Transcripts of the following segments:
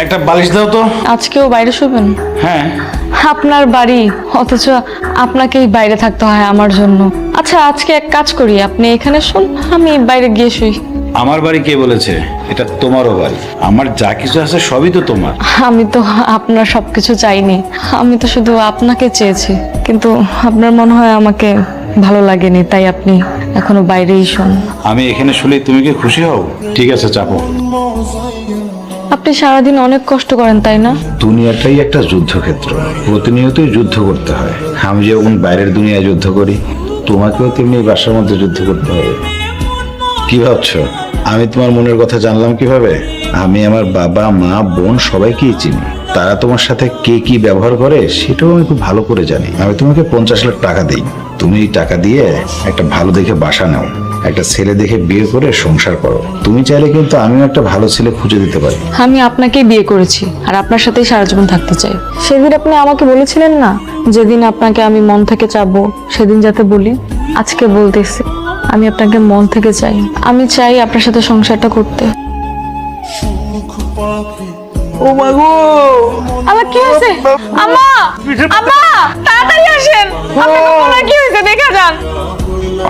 একটা বালিশ দাও তো। আজকেও বাইরে শুবেন? হ্যাঁ। আপনার বাড়ি, অথচ আপনাকেই বাইরে থাকতে হয় আমার জন্য। আচ্ছা, আজকে এক কাজ করি, আপনি এখানে শুন, আমি বাইরে গিয়ে শুই। আমার বাড়ি কে বলেছে? এটা তোমারও বাড়ি। আমার যা কিছু আছে সবই তো তোমার। আমি তো আপনার সবকিছু চাইনি, আমি তো শুধু আপনাকে চেয়েছি, কিন্তু আপনার মনে হয় আমাকে ভালো লাগেনি, তাই আপনি এখনো বাইরেই শুন। আমি এখানে শুলে তুমি কি খুশি হও? ঠিক আছে, চাপো। আপনি সারাদিন অনেক কষ্ট করেন, তাই না? দুনিয়াটাই একটা যুদ্ধক্ষেত্র, প্রতিনিয়তই যুদ্ধ করতে হয়। আমি যেমন বাইরের দুনিয়ায় যুদ্ধ করি, তোমাকেও তেমনি বাসার মধ্যে যুদ্ধ করতে হবে। কি ভাবছো আমি তোমার মনের কথা জানলাম কিভাবে? আমি আমার বাবা মা বোন সবাইকেই চিনি। তারা তোমার সাথে কে কি ব্যবহার করে সেটাও আমি খুব ভালো করে জানি। আমি তোমাকে 50 লাখ টাকা দিই, তুমি এই টাকা দিয়ে একটা ভালো দেখে বাসা নাও, একটা ছেলে দেখে বিয়ে করে সংসার করো। তুমি চাইলে কিন্তু আমিও একটা ভালো ছেলে খুঁজে দিতে পারি। আমি আপনাকে বিয়ে করেছি আর আপনার সাথেই সারা জীবন থাকতে চাই। সেদিন আপনি আমাকে বলেছিলেন না, যেদিন আপনাকে আমি মন থেকে চাবো সেদিন যাতে বলি, আজকে বলতেছি আমি আপনাকে মন থেকে চাই। আমি চাই আপনার সাথে সংসারটা করতে। ও মা গো, আমার কি হয়েছে? আম্মা, আম্মা, তাড়াতাড়ি আসেন, আপনাকে কোন কি হয়েছে দেখা যান।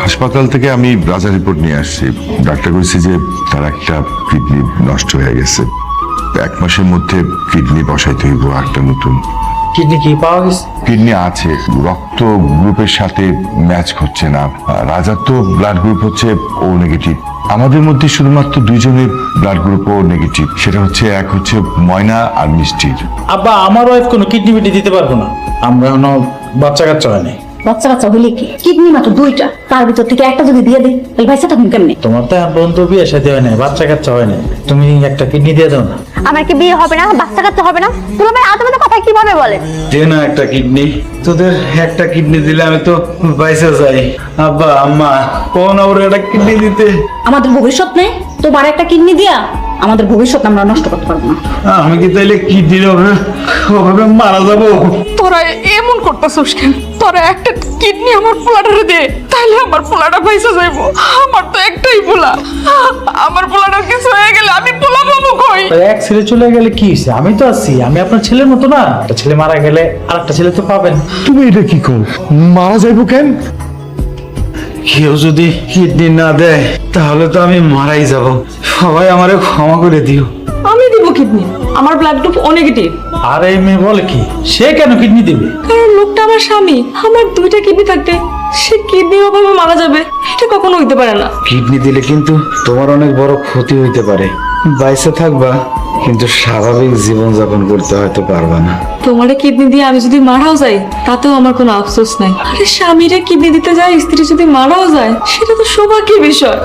হাসপাতাল থেকে আমি রাজা রিপোর্ট নিয়ে আসছি। ডাক্তার বলছে যে তার একটা কিডনি নষ্ট হয়ে গেছে, 1 মাসের মধ্যে কিডনি বসাইতে হইব একটা নতুন। কিডনি কি পাওয়া গেছে? কিডনি আছে, রক্ত গ্রুপের সাথে ম্যাচ করছে না। রাজার তো ব্লাড গ্রুপ হচ্ছে ও নেগেটিভ। আমাদের মধ্যে শুধুমাত্র 2 জনের ব্লাড গ্রুপ ও নেগেটিভ, সেটা হচ্ছে এক হচ্ছে ময়না আর মিষ্টির। আব্বা, আমার ওয়াইফ কোনো কিডনি বিডনি দিতে পারবো না, আমরা এখনো বাচ্চা কাচ্চা হয় নাই। বাচ্চা কাচ্চা হইলে কি, কিডনি মাত্র 2টা, তার ভিতর থেকে একটা যদি দিয়ে দিই তাহলে ভাইসা তখন কেমনে? তোমার তো এখন পর্যন্ত বিয়ে শাদী হয় নাই, বাচ্চা কাচ্চা হয় নাই, তুমি একটা কিডনি দিয়ে দাও না। আমার কি বিয়ে হবে না, বাচ্চা কাচ্চা হবে না? তুমি ভাই আদমে কথা কিভাবে বলে? দে না একটা কিডনি, তোদের একটা কিডনি দিলে আমি তো বাইসে যাই। আব্বা আম্মা কোন ওর একটা কিডনি দিতে। আমাদের ভবিষ্যৎ নেই, তোমার একটা কিডনি দিয়া আমাদের ভবিষ্যৎ আমরা নষ্ট করতে পারবো না। আমি কি তাইলে কিডনির ওভাবে মারা যাবো? তোরা এমন করতেছিস কেন? তোরা একটা কিডনি আমার পোলাটারে দে, তাহলে আমার পোলাটা পয়সা যাইবো। আমার তো একটাই পোলা, আমার পোলাটা কিছু হয়ে গেলে আমি পোলা পাবো কই? এক ছেলে চলে গেলে কি হয়েছে? আমি তো আছি, আমি আপনার ছেলের মতো না? একটা ছেলে মারা গেলে আর একটা ছেলে তো পাবেন। তুমি এটা কি কর, মারা যাইব কেন? কেউ যদি কিডনি না দেয় তাহলে তো আমি মারাই যাব। সবাই আমারে ক্ষমা করে দিও। আমি দিব কিডনি, আমার ব্লাড গ্রুপ ও নেগেটিভ। আর এই মেয়ে বলে কি, সে কেন কিডনি দিবে? কারণ লোকটা আমার স্বামী, আমার 2টা কিডনি থাকতে সে কিডনির অভাবে মারা যাবে, এটা কখনো হইতে পারে না। কিডনি দিলে কিন্তু তোমার অনেক বড় ক্ষতি হইতে পারে। বাইসে থাকবা কিন্তু স্বাভাবিক জীবনযাপন করতে হয়তো পারবা না। তোমারে কিডনি দিয়ে আমি যদি মারাও যাই তাতেও আমার কোনো আফসোস নাই। আরে স্বামীরে কিডনি দিতে যায় স্ত্রী যদি মারাও যায়, সেটা তো সৌভাগ্যের বিষয়।